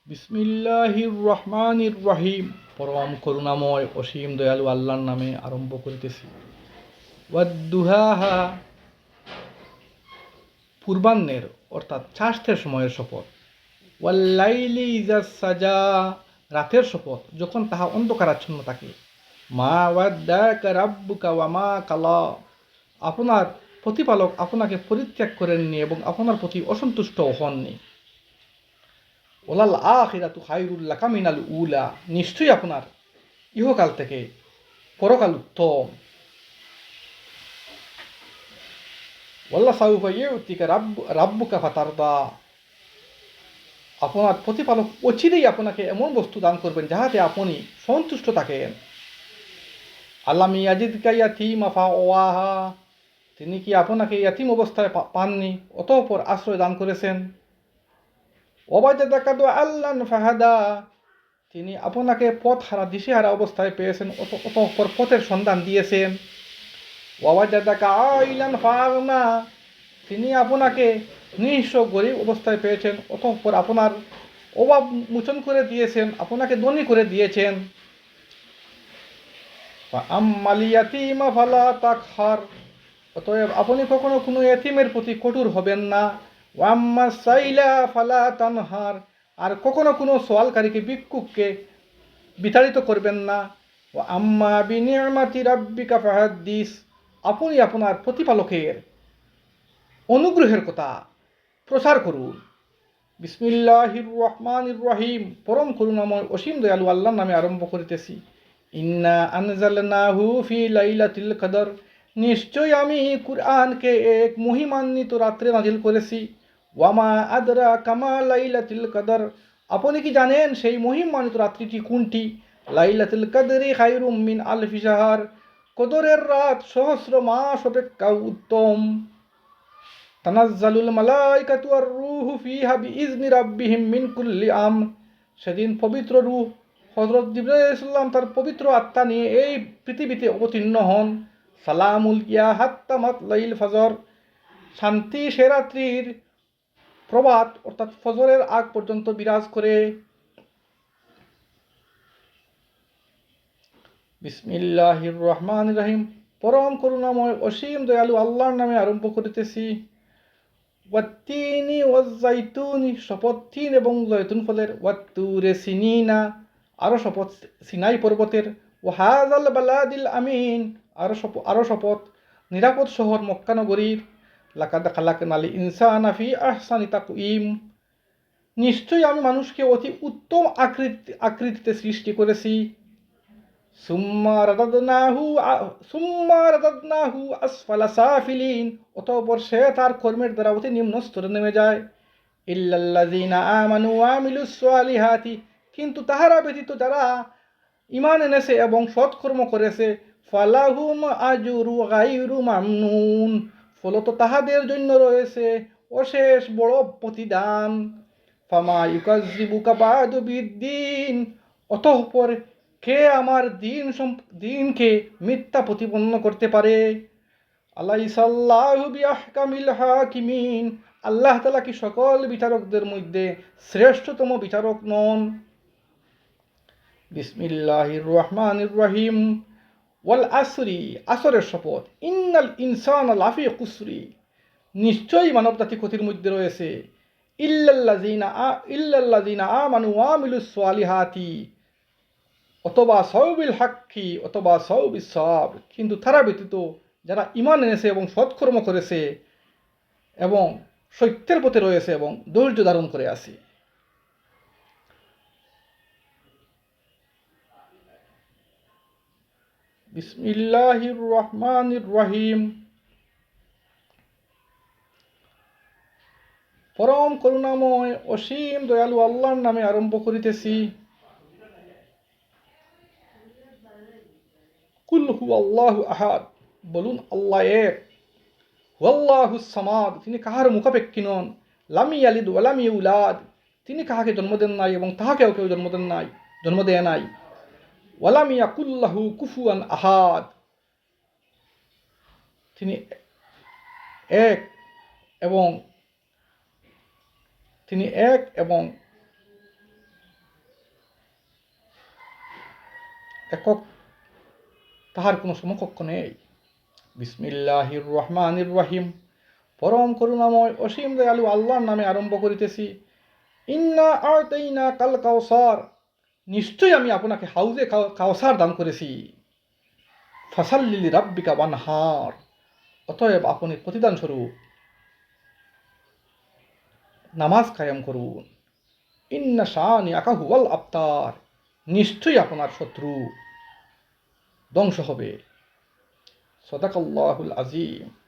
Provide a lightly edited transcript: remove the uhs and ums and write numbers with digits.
বিসমিল্লাহির রহমানির রহিম। পরম করুণাময় অসীম দয়ালু আল্লাহর নামে আরম্ভ করিতেছি। ওয়াদ্দুহাহা, পূর্বাহ্নের অর্থাৎ চাষের সময়ের শপথ। ওয়াল্লাইলি ইযা সাজা, রাতের শপথ যখন তাহা অন্ধকারাচ্ছন্ন থাকে। মা ওয়াদ্দাকা রাব্বুকা ওয়া মা কালা, আপনার প্রতিপালক আপনাকে পরিত্যাগ করেননি এবং আপনার প্রতি অসন্তুষ্ট হননি। ওলাল আখিরাতু খায়রুল লাকা মিনাল উলা, নিশ্চয়ই আপনার ইহকাল থেকে পরকাল উত্তম। ওয়াল্লা সাউফা ইউতিকা রাব্বুকা ফাতারদা, আপনার প্রতিপালক অচিরেই আপনাকে এমন বস্তু দান করবেন যাহাতে আপনি সন্তুষ্ট থাকেন। আল্লাম ইয়াজিদকা ইয়াতীমা ফাওয়াহা, তিনি কি আপনাকে ইয়াতীম অবস্থায় পাননি অতঃপর আশ্রয় দান করেছেন। ওয়াজাদাকা দুআল্লান ফাহাদা, তিনি আপনাকে পথহারা দিশেহারা অবস্থায় পেয়েছেন অতঃপর পথের সন্ধান দিয়েছেন। ওয়াজাদাকা আইলান ফাগনা, তিনি আপনাকে নিঃস্ব গরিব অবস্থায় পেয়েছেন অতঃপর আপনার অভাব মোচন করে দিয়েছেন, আপনাকে ধনী করে দিয়েছেন। আম্মাল ইয়াতীমা ফালা তাকহার, অতএব আপনি কখনো কোনো এতিমের প্রতি কঠোর হবেন না। ওয়াম্মা সাইলা ফালা তানহার, আর কখনো কোনো সওয়ালকারীকে ভিক্ষুককে বিতাড়িত করবেন না। ও আম্মা বিনিয়ামাতি রাব্বিকা ফাহাদ্দিস, আপনি আপনার প্রতিপালকের অনুগ্রহের কথা প্রচার করুন। বিসমিল্লাহির রহমানির রহিম, পরম করুণাময় অসীম দয়ালু আল্লাহর নামে আরম্ভ করিতেছি। ইন্না আনজালনাহু ফি লাইলাতিল কদর, নিশ্চয় আমি কুরআনকে এক মহিমান্বিত রাত্রে নাজিল করেছি। ওয়ামা আদরা কামা লাইলাতুল কদর, আপনি কি জানেন সেই মহিমান্বিত রাত্রিটি কোনটি? লাইলাতুল কদরি খায়রুম মিন আলফি শাহর, কদরের রাত সহস্র মাস অপেক্ষা উত্তম। তানাজ্জালুল মালাইকাতু ওয়ার রূহু ফিহা বিইজনি রাব্বিহিম মিন কুল্লি আমর, সেদিন পবিত্র রূহ হযরত জিবরাইল আলাইহিস সালাম তার পবিত্র আত্মা নিয়ে এই পৃথিবীতে অবতীর্ণ হন। সালামুল ইয়া হাত্তা মাতলাইল ফজর, শান্তি সে রাত্রির প্রভাত অর্থাৎ ফজরের আগ পর্যন্ত বিরাজ করে। বিসমিল্লাহির রহমানির রহিম, পরম করুণাময় অসীম দয়ালু আল্লাহর নামে আরম্ভ করিতেছি। ওয়াত্তিনি ওয়াজ্জাইতুনি, শপথ তিন এবং জয়তুন ফলের। ওয়াত্তুরে সিনিনা, আরও শপথ সিনাই পর্বতের। ওয়াহাজাল বালাদিল আমিন, আরও শপথ নিরাপদ শহর মক্কা নগরীর। লাকাদ খালাকনাল ইনসানা ফি আহসানি তাকওয়িম, নিশ্চয়ই আমি মানুষকে অতি উত্তম আকৃতিতে সৃষ্টি করেছি। সুম্মা রাদাদনাহু আসফালা সাফিলিন, অতঃপর সে তার কর্মের দ্বারা অতি নিম্ন স্তরে নেমে যায়। ইল্লাল্লাযীনা আমানু ওয়া আমিলুস সালিহাতি, কিন্তু তাহারা ব্যতীত যারা ঈমান এনেছে এবং সৎকর্ম করেছে। ফালাহুম আজরু গায়রু মামনুন, ফলত তাহাদের জন্য রয়েছে অশেষ বড় প্রতিদান। ফামা ইউকাযযিবুকা বা'দু বিদ্দীন, অতঃপর কে আমার দিনকে মিথ্যা প্রতিপন্ন করতে পারে। আলাইসাল্লাহু বিআহকামিল হাকিমিন, আল্লাহ তাআলা কি সকল বিচারকদের মধ্যে শ্রেষ্ঠতম বিচারক নন? বিসমিল্লাহির রহমানির রহিম। ওয়াল আসরি, আসরের শপথ। ইন্নাল ইনসানা লাফি খুসরি, নিশ্চয়ই মানব জাতি ক্ষতির মধ্যে রয়েছে। ইল্লাল্লাযীনা আমানু ওয়া আমিলুস সালিহাতি, অথবা সাওবিল হাক্কি অথবা সাওবিস সাবর, কিন্তু তারা ব্যতীত যারা ঈমান এনেছে এবং সৎকর্ম করেছে এবং সত্যের পথে রয়েছে এবং ধৈর্য ধারণ করে আছে। বিসমিল্লাহির রহমানির রহিম, পরম করুণাময় অসীম দয়ালু আল্লাহর নামে আরম্ভ করিতেছি। কুল হুয়াল্লাহু আহাদ, বলুন আল্লাহ এক। হুয়াল্লাহুস সামাদ, তিনি কাহার মুখাপেক্ষী নন। লাম ইয়ালিদ ওয়া লাম ইউলাদ, তিনি কাহাকে জন্ম দেন নাই এবং তাহাকেও কেউ জন্ম দেয় নাই। ওয়ালাম ইয়াকুল লাহু কুফুয়ান আহাদ, তিনি এক এবং একক, তাহার কোনো সমকক্ষ নেই। বিসমিল্লাহির রহমানির রহিম, পরম করুণাময় অসীম দয়ালু আল্লাহর নামে আরম্ভ করিতেছি। ইন্না আতাইনা কাল কাউসার, নিশ্চয়ই আমি আপনাকে হাউজে কাউসার দান করেছি। ফাসাল্লি লিরাব্বিকা ওয়ানহার, অতএব আপনি প্রতিদান স্বরূপ নামাজ কায়েম করুন। ইন্না শানিআকা হুয়াল আবতার, নিশ্চয়ই আপনার শত্রু ধ্বংস হবে। সদাকাল্লাহুল আজিম।